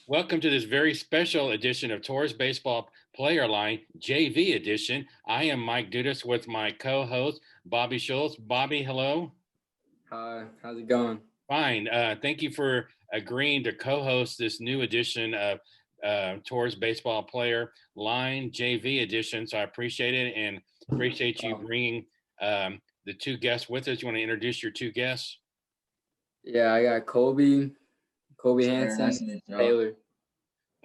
Welcome to this very special edition of Tours Baseball Player Line, JV edition. I am Mike Dudas with my co-host, Bobby Schulz. Bobby, hello. Hi, how's it going? Fine. Thank you for agreeing to co-host this new edition of Tours Baseball Player Line, JV edition. So I appreciate it and appreciate you bringing the two guests with us. You want to introduce your two guests? Yeah, I got Kolby Sure, Hanson, nice to meet y'all. Taylor.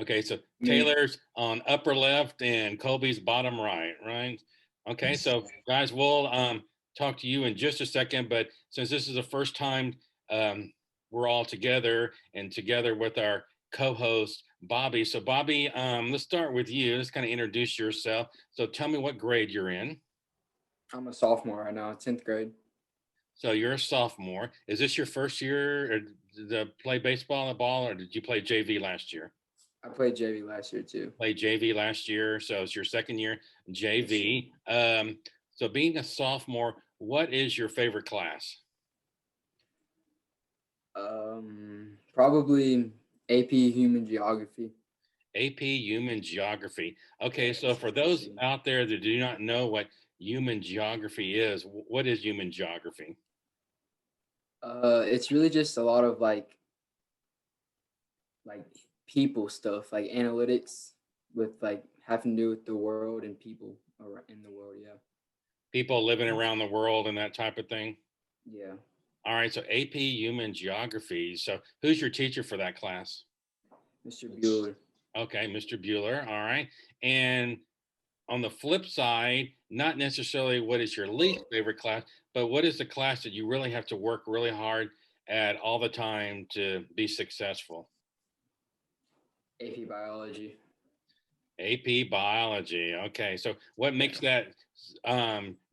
Okay, so Me. Taylor's on upper left and Colby's bottom right? Okay, so guys, we'll talk to you in just a second, but since this is the first time we're all together and together with our co-host Bobby. So Bobby, let's start with you. Let's kind of introduce yourself. So tell me what grade you're in. I'm a sophomore right now, 10th grade. So you're a sophomore. Is this your first year to play baseball and ball, or did you play JV last year? I played JV last year too. Played JV last year, so it's your second year JV. So being a sophomore, what is your favorite class? Probably AP Human Geography. AP Human Geography. Okay, so for those out there that do not know what human geography is, what is human geography? It's really just a lot of like people stuff, like analytics with like having to do with the world and people in the world. Yeah. People living around the world and that type of thing? Yeah. All right, so AP Human Geography. So who's your teacher for that class? Mr. Bueller. Okay, Mr. Bueller. All right. And on the flip side, not necessarily what is your least favorite class, but what is the class that you really have to work really hard at all the time to be successful? AP Biology. AP Biology. Okay. So what makes that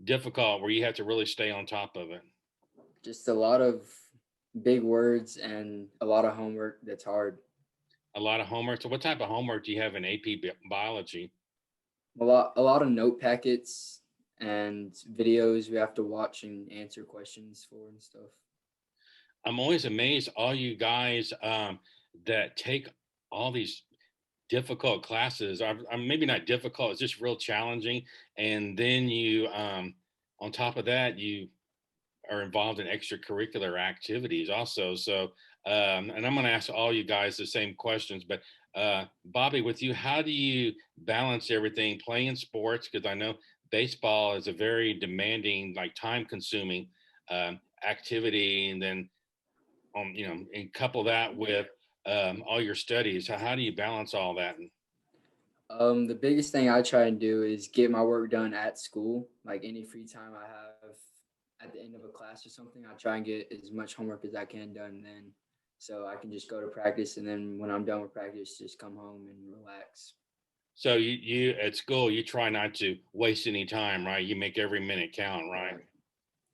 difficult where you have to really stay on top of it? Just a lot of big words and a lot of homework that's hard. A lot of homework. So what type of homework do you have in AP Biology? A lot of note packets and videos we have to watch and answer questions for and stuff. I'm always amazed all you guys that take all these difficult classes. I'm maybe not difficult; it's just real challenging. And then you, on top of that, you are involved in extracurricular activities also. So, and I'm going to ask all you guys the same questions, but Bobby, with you, how do you balance everything playing sports? Because I know baseball is a very demanding, like time consuming activity. And then, and couple that with all your studies. How do you balance all that? The biggest thing I try and do is get my work done at school. Like any free time I have at the end of a class or something, I try and get as much homework as I can done then, so I can just go to practice, and then when I'm done with practice, just come home and relax. So you at school, you try not to waste any time, right? You make every minute count, right?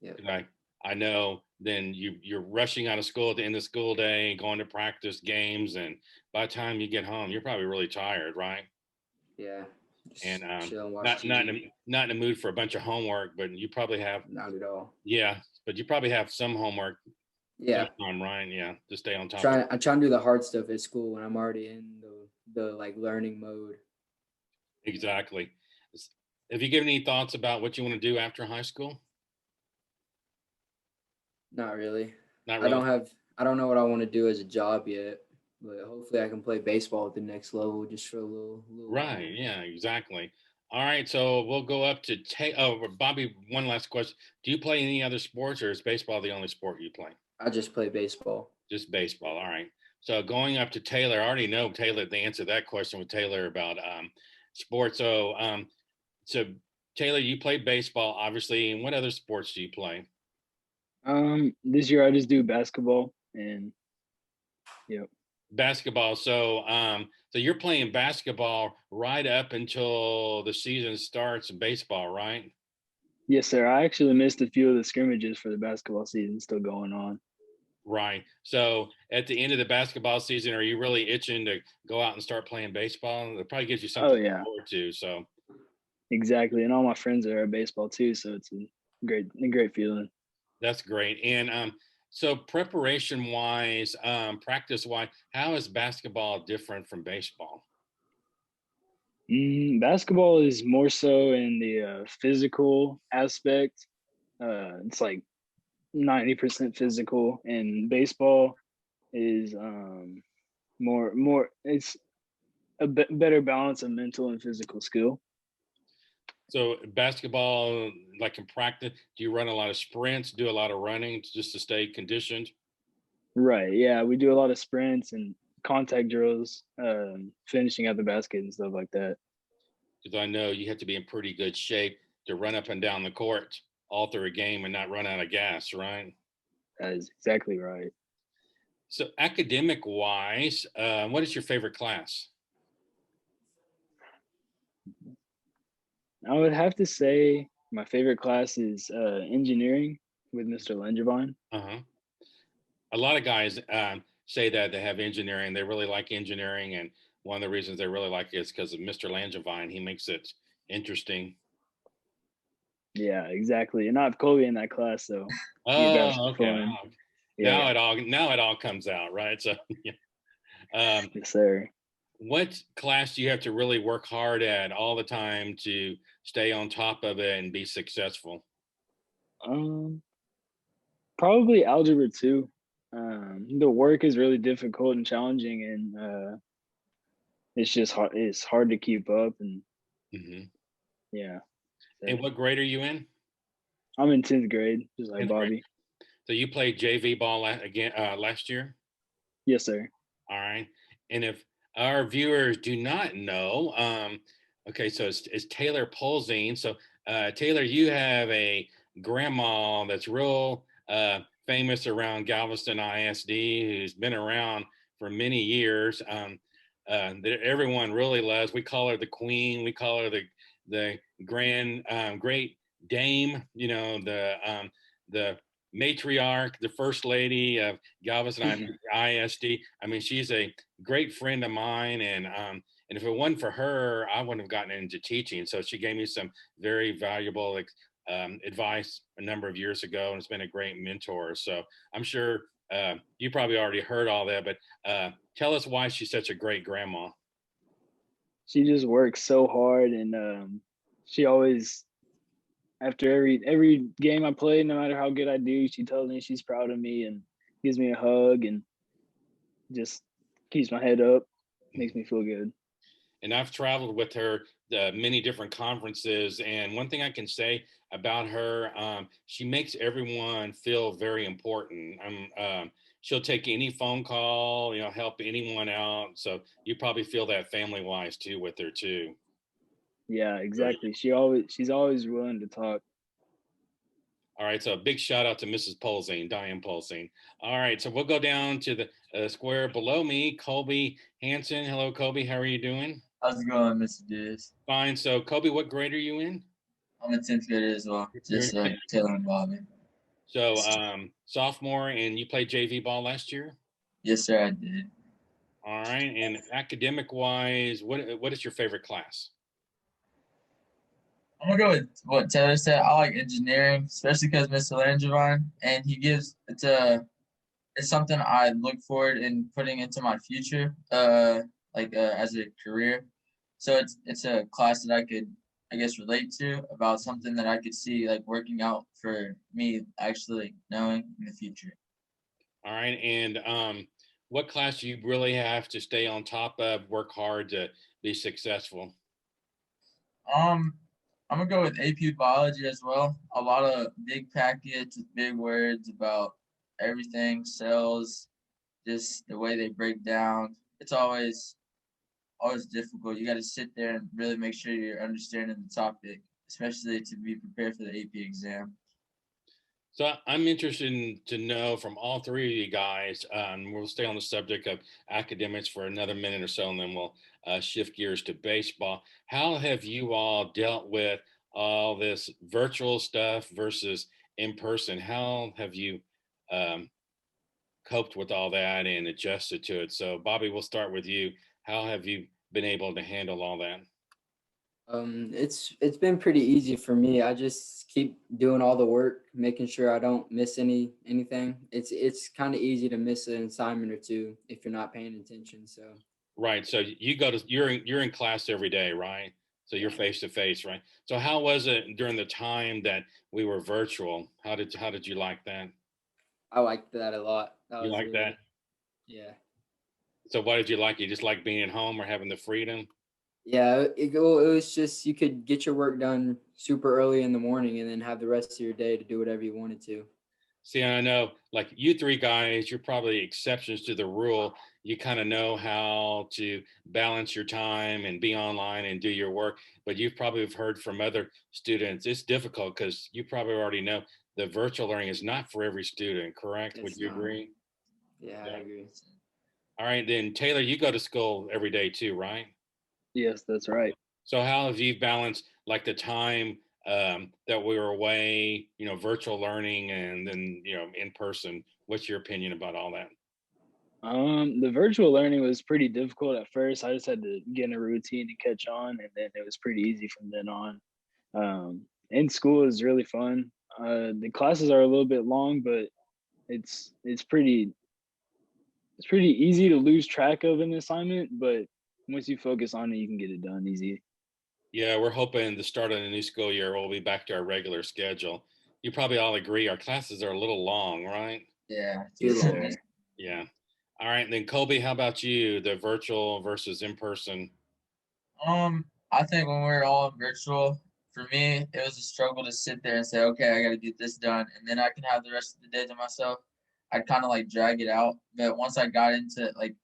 Yeah. I know then you're rushing out of school at the end of the school day, going to practice games, and by the time you get home, you're probably really tired, right? Yeah. And Just chill and watch not not in TV. not in the mood for a bunch of homework, but you probably have Not at all. yeah, but you probably have some homework Yeah. sometime, Ryan. Yeah, to stay on top of. I try and do the hard stuff at school when I'm already in the like learning mode. Exactly. Have you given any thoughts about what you want to do after high school? Not really. Not I really. don't have I don't know what I want to do as a job yet, but hopefully I can play baseball at the next level just for a little while. Right. Yeah, exactly. All right. So we'll go up to Bobby, one last question. Do you play any other sports or is baseball the only sport you play? I just play baseball. Just baseball. All right. So going up to Taylor, I already know Taylor, the answer to that question with Taylor about sports. So Taylor, you play baseball, obviously. And what other sports do you play? This year I just do basketball and yeah. Basketball. So you're playing basketball right up until the season starts in baseball, right? Yes, sir. I actually missed a few of the scrimmages for the basketball season still going on. Right. So at the end of the basketball season, are you really itching to go out and start playing baseball? It probably gives you Oh something to look yeah, forward to. So exactly. And all my friends are at baseball too, so it's a great feeling. that's great. And So preparation wise, practice wise, how is basketball different from baseball? Basketball is more so in the physical aspect. It's like 90% physical, and baseball is more. It's a better balance of mental and physical skill. So basketball, like in practice, do you run a lot of sprints, do a lot of running just to stay conditioned? Right. Yeah, we do a lot of sprints and contact drills, finishing at the basket and stuff like that. Because I know you have to be in pretty good shape to run up and down the court all through a game and not run out of gas, right? That is exactly right. So academic wise, what is your favorite class? I would have to say my favorite class is engineering with Mr. Langevin. Uh-huh. A lot of guys say that they have engineering. They really like engineering, and one of the reasons they really like it is because of Mr. Langevin. He makes it interesting. Yeah, exactly. And I have Kolby in that class, so yeah, that's Oh, okay. fun. Wow. Yeah, Now it all comes out, right? So, yeah. yes, sir. What class do you have to really work hard at all the time to stay on top of it and be successful? Um, Probably algebra two. The work is really difficult and challenging, and it's just hard. It's hard to keep up, and Hmm. yeah. And So what grade are you in? I'm in 10th grade, just like 10th grade. Bobby. So you played JV ball again last year? Yes, sir. All right. And if our viewers do not know, okay, so it's Tayler Polzin. So, Tayler, you have a grandma that's real famous around Galveston ISD who's been around for many years. That everyone really loves. We call her the queen. We call her the grand great dame. You know, the matriarch, the first lady of Galveston ISD. I mean, she's a great friend of mine, and if it wasn't for her, I wouldn't have gotten into teaching. So she gave me some very valuable advice a number of years ago, and it's been a great mentor. So I'm sure you probably already heard all that, but tell us why she's such a great grandma. She just works so hard, and she always after every game I play, no matter how good I do, she tells me she's proud of me and gives me a hug and just keeps my head up, makes me feel good. And I've traveled with her many different conferences. And one thing I can say about her, she makes everyone feel very important. She'll take any phone call, you know, help anyone out. So you probably feel that family wise too with her too. Yeah, Great. exactly. She's always willing to talk. All right, so a big shout out to Mrs. Polzin, Diane Polzin. All right, so we'll go down to the square below me, Kolby Hanson. Hello, Kolby. How are you doing? How's it going, Mr. Dudas? Fine. So, Kolby, what grade are you in? I'm in 10th grade as well, You're just Taylor and Bobby. So, sophomore, and you played JV ball last year. Yes, sir, I did. All right. And academic wise, what is your favorite class? I'm gonna go with what Taylor said. I like engineering, especially because Mr. Langevin, and he gives it's something I look forward in putting into my future, as a career. So it's a class that I could, I guess, relate to about something that I could see like working out for me actually knowing in the future. All right. And what class do you really have to stay on top of, work hard to be successful? Um, I'm gonna go with AP biology as well. A lot of big packets with big words about everything, cells, just the way they break down. It's always difficult. You got to sit there and really make sure you're understanding the topic, especially to be prepared for the AP exam. So I'm interested to know from all three of you guys. We'll stay on the subject of academics for another minute or so, and then we'll shift gears to baseball. How have you all dealt with all this virtual stuff versus in person? How have you um, coped with all that and adjusted to it? So, Bobby, we'll start with you. How have you been able to handle all that? It's been pretty easy for me. I just keep doing all the work, making sure I don't miss anything. It's kind of easy to miss an assignment or two if you're not paying attention. So Right. So you go to you're in class every day, right? So you're yeah, face to face, right? So how was it during the time that we were virtual? How did you like that? I liked that a lot. That You was like that? really yeah. So what did you like? You just like being at home or having the freedom? Yeah, it was just you could get your work done super early in the morning and then have the rest of your day to do whatever you wanted to. See, I know like you three guys, you're probably exceptions to the rule. You kind of know how to balance your time and be online and do your work. But you've probably have heard from other students, it's difficult because you probably already know the virtual learning is not for every student, correct? Would It's you not. agree? Yeah, I Yeah. agree. All right, then Taylor, you go to school every day too, right? Yes, that's right. So how have you balanced like the time that we were away, virtual learning and then, in person? What's your opinion about all that? The virtual learning was pretty difficult at first. I just had to get in a routine to catch on, and then it was pretty easy from then on. In school is really fun. The classes are a little bit long, but it's it's pretty it's pretty easy to lose track of an assignment. But once you focus on it, you can get it done easy. Yeah, we're hoping the start of the new school year we'll be back to our regular schedule. You probably all agree our classes are a little long, right? Yeah, Too Yes, it's long. sir. Yeah. All right, then Colby, how about you? The virtual versus in person? I think when we were all in virtual, for me, it was a struggle to sit there and say, okay, I got to get this done, and then I can have the rest of the day to myself. I'd kind of like drag it out, but once I got into like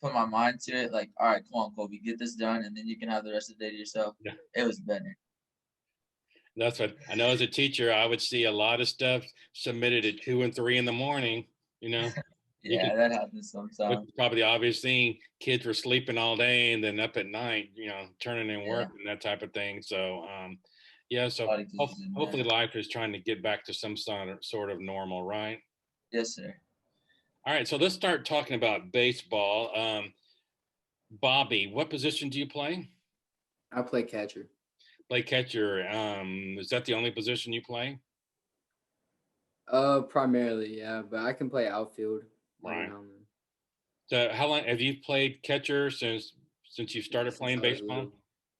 put my mind to it, like, all right, come on, Kobe, get this done, and then you can have the rest of the day to yourself. Yeah. It was better. That's what I know as a teacher, I would see a lot of stuff submitted at 2 and 3 in the morning, you know. You can Yeah, that happens Which sometimes. is probably the obvious thing. Kids were sleeping all day and then up at night, turning in Yeah, work and that type of thing. So, yeah. a So lot of kids did that. hopefully life is trying to get back to some sort of normal, right? Yes, sir. All right. So let's start talking about baseball. Bobby, what position do you play? I play catcher. Play catcher. Is that the only position you play? Primarily, yeah, but I can play outfield every Right. now and then. So how long have you played catcher since you Yeah, started since playing I was baseball? little.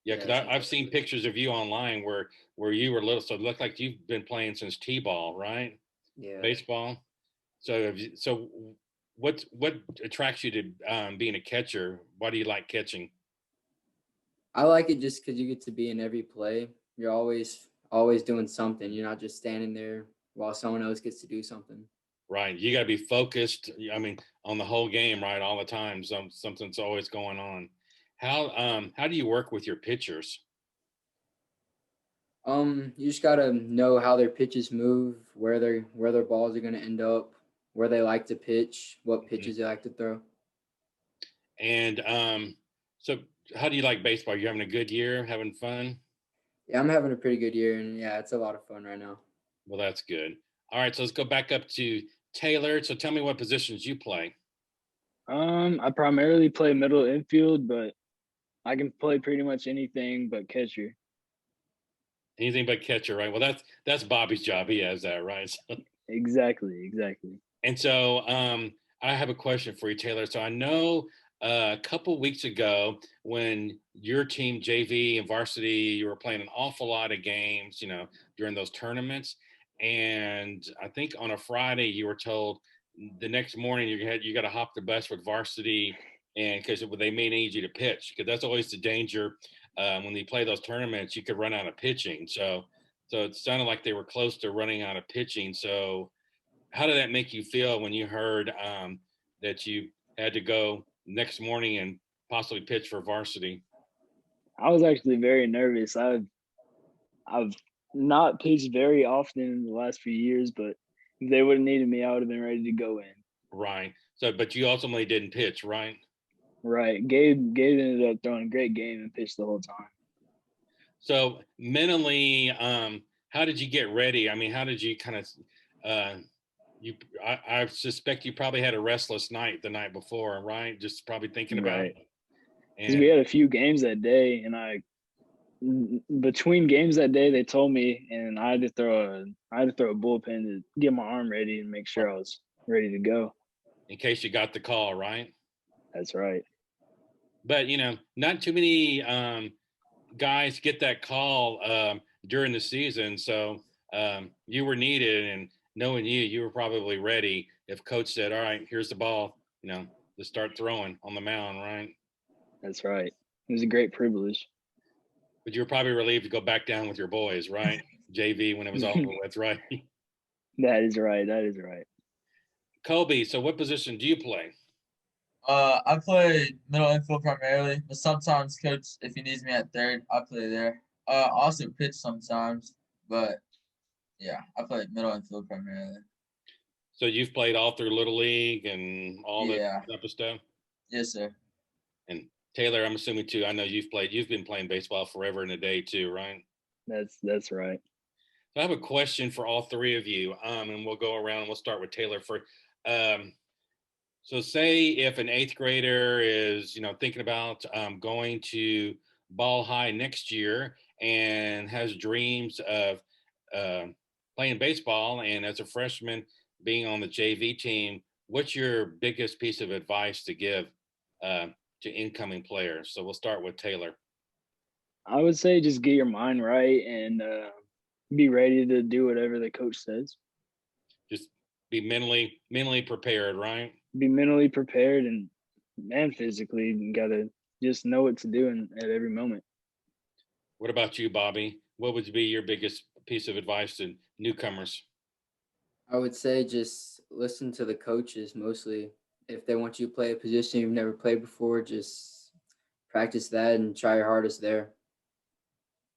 Yeah, Yeah, because since I I've was seen little. pictures of you online where you were little, so it looked like you've been playing since t-ball, right? Yeah. Baseball. So what attracts you to being a catcher? Why do you like catching? I like it just because you get to be in every play. You're always doing something. You're not just standing there while someone else gets to do something. Right, you got to be focused. I mean, on the whole game, right, all the time. Something's always going on. How do you work with your pitchers? You just gotta know how their pitches move, where their balls are gonna end up, where they like to pitch, what Mhm. pitches they like to throw. And so how do you like baseball? You having a good year, having fun? Yeah, I'm having a pretty good year, and yeah, it's a lot of fun right now. Well, that's good. All right, so let's go back up to Taylor. So tell me what positions you play. I primarily play middle infield, but I can play pretty much anything but catcher. Anything but catcher, right? Well, that's Bobby's job. He has that, right? So, Exactly, exactly. and so I have a question for you, Taylor. So I know a couple weeks ago when your team JV and varsity, you were playing an awful lot of games, during those tournaments. And I think on a Friday you were told the next morning you got to hop the bus with varsity, and because they may need you to pitch, because that's always the danger when they play those tournaments, you could run out of pitching. So it sounded like they were close to running out of pitching. So how did that make you feel when you heard that you had to go next morning and possibly pitch for varsity? I was actually very nervous. I've not pitched very often in the last few years, but if they would have needed me, I would have been ready to go in. Right. So, but you ultimately didn't pitch, right? Right. Gabe ended up throwing a great game and pitched the whole time. So mentally, how did you get ready? I mean, how did you kind of, uh, I suspect you probably had a restless night the night before, right? Just probably thinking about Right. it. Because we And had a few games that day, and I between games that day, they told me, and I had to throw a bullpen to get my arm ready and make sure I was ready to go. In case you got the call, right? That's right. But not too many guys get that call during the season. So you were needed, and knowing you were probably ready. If coach said, "All right, here's the ball," let's start throwing on the mound, right? That's right. It was a great privilege. But you were probably relieved to go back down with your boys, right? JV when it was over with, right? That is right. That is right. Kolby, so what position do you play? I play middle infield primarily, but sometimes coach, if he needs me at third, I play there. I also pitch sometimes, but yeah, I play middle infield primarily. So you've played all through Little League and all that Yeah. type of stuff? Yes, sir. And Tayler, I'm assuming too, I know you've been playing baseball forever and a day too, right? That's right. So I have a question for all three of you, and we'll go around and we'll start with Tayler first. So say if an eighth grader is, thinking about going to Ball High next year and has dreams of playing baseball, and as a freshman being on the JV team, what's your biggest piece of advice to give to incoming players? So we'll start with Tayler. I would say just get your mind right and be ready to do whatever the coach says. Just be mentally prepared, right? Be mentally prepared and physically. You gotta just know what to do at every moment. What about you, Bobby? What would be your biggest piece of advice to newcomers? I would say just listen to the coaches mostly. If they want you to play a position you've never played before, just practice that and try your hardest there.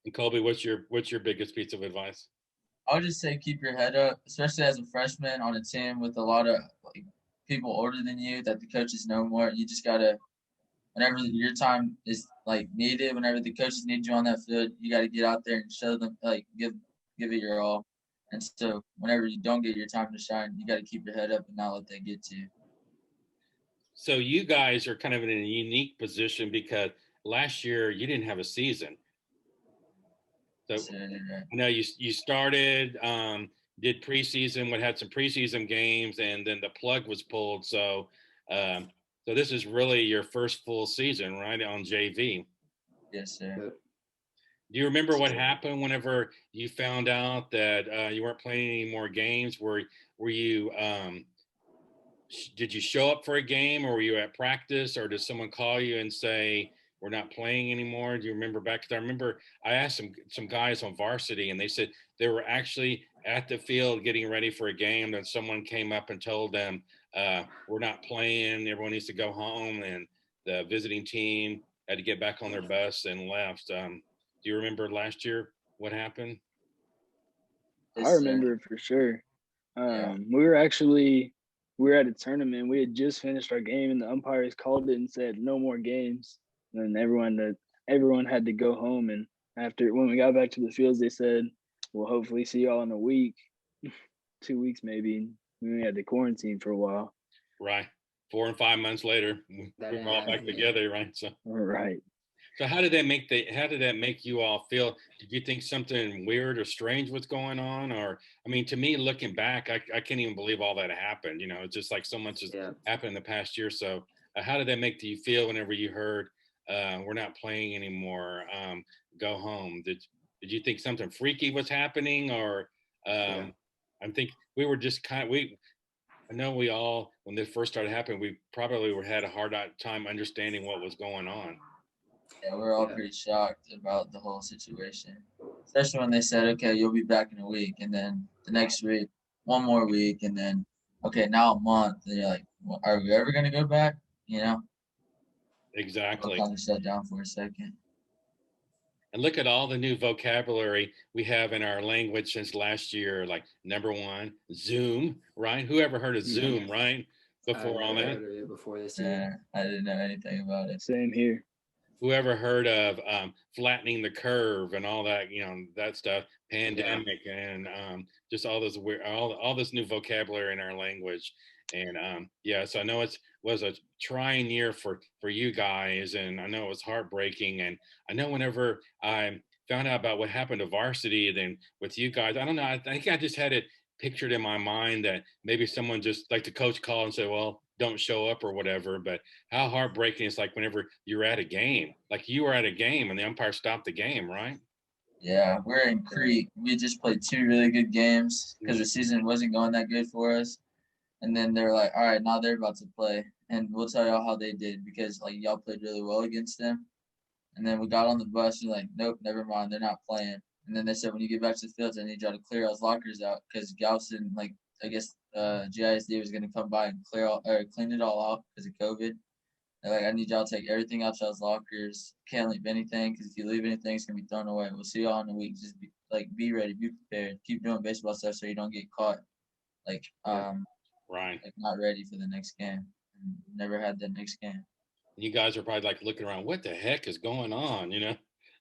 And Kolby, what's your biggest piece of advice? I would just say keep your head up, especially as a freshman on a team with a lot of people older than you that the coaches know more. You just gotta, whenever your time is needed, whenever the coaches need you on that field, you got to get out there and show them, give it your all. And so whenever you don't get your time to shine, you got to keep your head up and not let that get to you. So you guys are kind of in a unique position because last year you didn't have a season. So I know you started, did preseason, had some preseason games, and then the plug was pulled. So this is really your first full season, right, on JV? Yes, sir. Do you remember what happened whenever you found out that you weren't playing any more games? Were you did you show up for a game, or were you at practice, or did someone call you and say we're not playing anymore? Do you remember back? Because I remember I asked some guys on varsity, and they said they were actually at the field getting ready for a game, and someone came up and told them we're not playing. Everyone needs to go home, and the visiting team had to get back on their bus and left. Do you remember last year what happened? Yes, I remember it for sure. We were at a tournament. We had just finished our game, and the umpires called it and said no more games. And everyone had to go home. And when we got back to the fields, they said, "We'll hopefully see y'all in a week, 2 weeks maybe." We had to quarantine for a while. Right. 4 and 5 months later, we're all back together, right? So right. So how did that make you all feel? Did you think something weird or strange was going on? Or, I mean, to me, looking back, I can't even believe all that happened. It's just like so much has happened in the past year. So how did that make you feel whenever you heard we're not playing anymore, go home? Did you think something freaky was happening? Or I think we were just I know we all, when this first started happening, we probably had a hard time understanding what was going on. Yeah, we're all pretty shocked about the whole situation, especially when they said, "Okay, you'll be back in a week," and then the next week, one more week, and then, okay, now a month. And you're like, well, "Are we ever gonna go back?" Exactly. We'll kind of shut down for a second. And look at all the new vocabulary we have in our language since last year, like number one, Zoom, right? Who ever heard of Zoom, right? Before all that? Before this year. I didn't know anything about it. Same here. Whoever heard of flattening the curve and all that, that stuff. pandemic and just all this weird, all this new vocabulary in our language. And yeah, so I know it was a trying year for you guys, and I know it was heartbreaking. And I know whenever I found out about what happened to varsity, then with you guys, I don't know. I think I just had it pictured in my mind that maybe someone just like the coach called and said, "Well, don't show up" or whatever. But how heartbreaking it's like whenever you're at a game, like you were at a game and the umpire stopped the game, right? Yeah, we're in Crete. We just played 2 really good games because the season wasn't going that good for us. And then they're like, all right, now they're about to play. And we'll tell y'all how they did because, like, y'all played really well against them. And then we got on the bus and like, nope, never mind. They're not playing. And then they said, when you get back to the fields, I need y'all to clear those lockers out because Galveston, like, I guess GISD was going to come by and clean it all out because of COVID. They're like, I need y'all to take everything out y'all's lockers. Can't leave anything because if you leave anything, it's going to be thrown away. We'll see y'all in a week. Just be ready, be prepared. Keep doing baseball stuff so you don't get caught. Like, right. Like not ready for the next game. Never had the next game. You guys are probably like looking around, what the heck is going on? You know,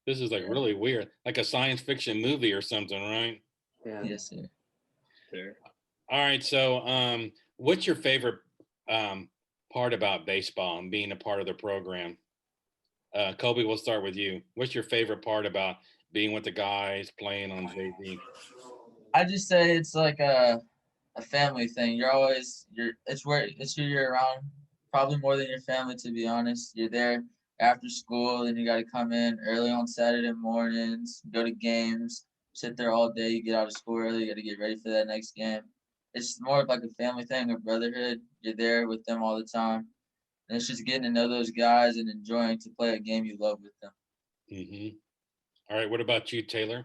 this is like really weird, like a science fiction movie or something, right? Yeah. Yes, sir. Sure. All right. So, what's your favorite part about baseball and being a part of the program? Kolby, we'll start with you. What's your favorite part about being with the guys playing on JV? I just say it's like a family thing. It's who you're around probably more than your family, to be honest. You're there after school, and you got to come in early on Saturday mornings, go to games, sit there all day. You get out of school early, you got to get ready for that next game. It's more of like a family thing, a brotherhood. You're there with them all the time. And it's just getting to know those guys and enjoying to play a game you love with them. Mm-hmm. All right. What about you, Tayler?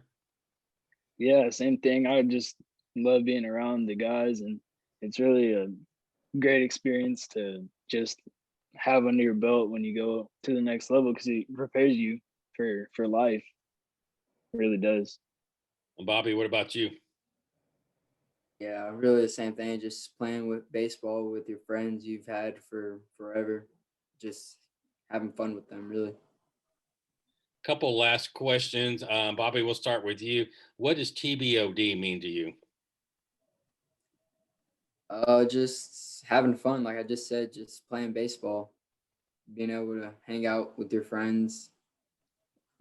Yeah, same thing. I just love being around the guys, and it's really a great experience to just have under your belt when you go to the next level because it prepares you for life. It really does. Bobby, what about you? Yeah, really the same thing. Just playing with baseball with your friends you've had for forever. Just having fun with them, really. Couple last questions. Bobby, we'll start with you. What does TBOD mean to you? Just having fun, like I just said, just playing baseball, being able to hang out with your friends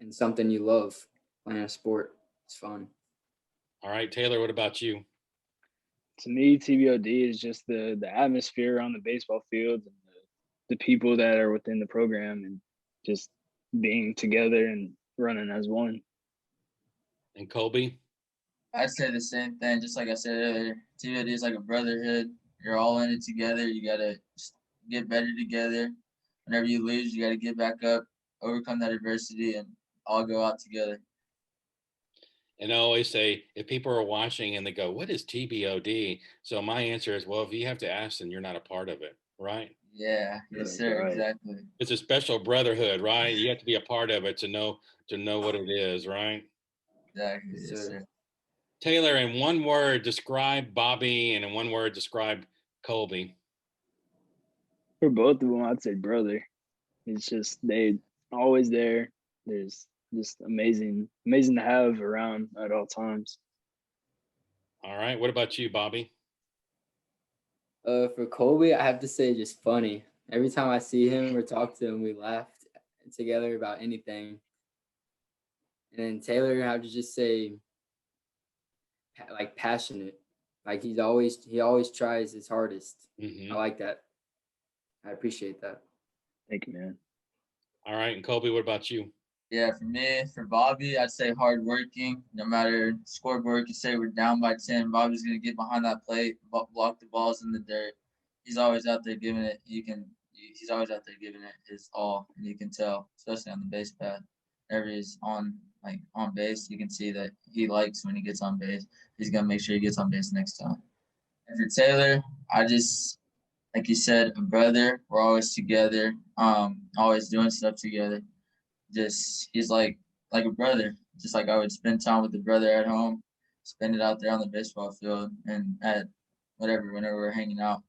and something you love, playing a sport. It's fun. All right, Tayler, what about you? To me, TBOD is just the atmosphere on the baseball field and the people that are within the program and just being together and running as one. And Kolby? I'd say the same thing, just like I said earlier. TBOD is like a brotherhood. You're all in it together. You gotta get better together. Whenever you lose, you gotta get back up, overcome that adversity, and all go out together. And I always say, if people are watching and they go, what is TBOD? So my answer is, well, if you have to ask, then you're not a part of it, right? Yeah, yes, sir, Right. exactly. It's a special brotherhood, right? You have to be a part of it to know what it is, right? Exactly, Yes, yes, sir. sir. Tayler, in one word, describe Bobby, and in one word, describe Kolby. For both of them, I'd say brother. It's just they always there. There's just amazing to have around at all times. All right. What about you, Bobby? For Kolby, I have to say just funny. Every time I see him or talk to him, we laugh together about anything. And then Taylor, I have to just say like passionate. Like he always tries his hardest. Mm-hmm. I like that. I appreciate that. Thank you, man. All right. And Kolby, what about you? Yeah, for me, for Bobby, I'd say hardworking. No matter scoreboard, you say we're down by 10, Bobby's gonna get behind that plate, block the balls in the dirt. He's always out there giving it. He's always out there giving it his all, and you can tell, especially on the base path. Whenever he's on base, you can see that he likes when he gets on base. He's gonna make sure he gets on base next time. And for Taylor, I just like you said, a brother. We're always together. Always doing stuff together. Just he's like a brother. Just like I would spend time with the brother at home, spend it out there on the baseball field and at whenever we're hanging out.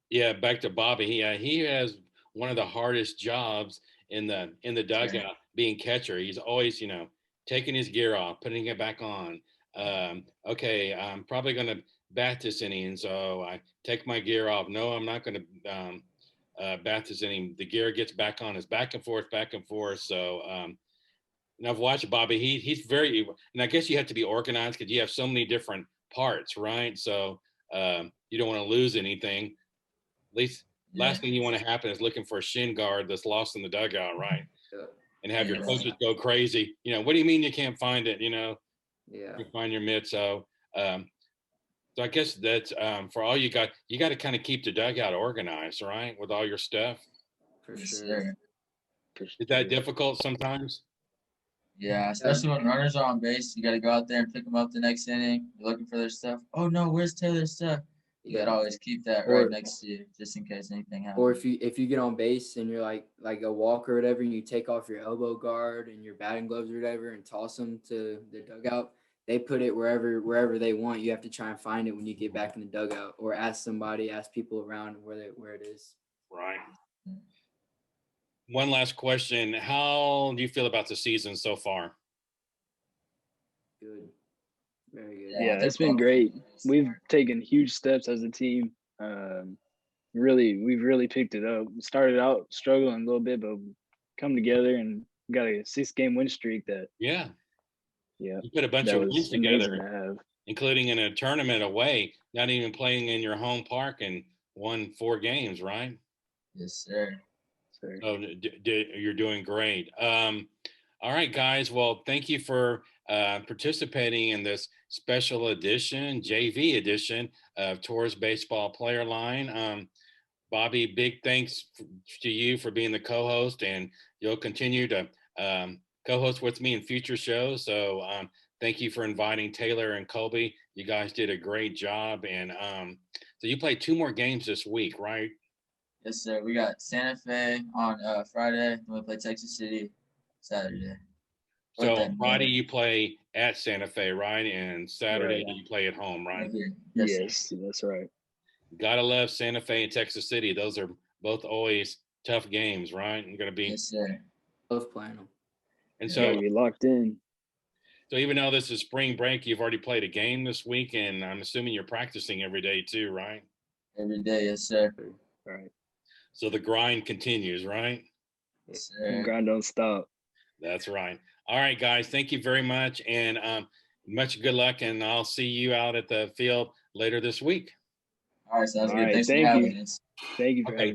Yeah, back to Bobby. He has one of the hardest jobs in the dugout, being catcher. He's always, taking his gear off, putting it back on. Okay, I'm probably going to bat this inning, so I take my gear off. No, I'm not going to bat this inning. The gear gets back on. It's back and forth, back and forth. So, and I've watched Bobby. He's very, and I guess you have to be organized because you have so many different parts, right? So you don't want to lose anything. At least last thing you want to happen is looking for a shin guard that's lost in the dugout, right? Yeah. And have your coaches go crazy. What do you mean you can't find it? Yeah. You find your mitt. So, so I guess that's for all you got to kind of keep the dugout organized, right? With all your stuff. For sure. Is that difficult sometimes? Yeah, especially when runners are on base, you got to go out there and pick them up the next inning. You're looking for their stuff. Oh no, where's Taylor's stuff? You got to always keep that right next to you, just in case anything happens. Or if you get on base and you're like a walker or whatever, and you take off your elbow guard and your batting gloves or whatever, and toss them to the dugout. They put it wherever they want. You have to try and find it when you get back in the dugout, or ask people around where it is. Right. One last question. How do you feel about the season so far? Good. Very good. Yeah, it's been great. We've taken huge steps as a team. We've really picked it up. We started out struggling a little bit, but come together and got a 6-game win streak that you put a bunch of wins together, to including in a tournament away, not even playing in your home park, and won 4 games, right? Yes, sir. So you're doing great. All right, guys. Well, thank you for participating in this special edition, JV edition of Tours Baseball Player Line. Bobby, big thanks to you for being the co-host, and you'll continue to co-host with me in future shows. So thank you for inviting Tayler and Kolby. You guys did a great job. And so you played 2 more games this week, right? Yes, sir. We got Santa Fe on Friday, and we play Texas City Saturday. So Friday you play at Santa Fe, right? And Saturday you play at home, right? Yes, that's right. Gotta love Santa Fe and Texas City. Those are both always tough games, right? You're gonna be. Yes, sir. Love playing them. And so you're locked in. So even though this is spring break, you've already played a game this week, and I'm assuming you're practicing every day too, right? Every day, yes, sir. All right. So the grind continues, right? Yes, sir. The grind don't stop. That's right. All right, guys. Thank you very much, and much good luck. And I'll see you out at the field later this week. All right, sounds good. Thanks Thank for you. having us. Thank you for having me.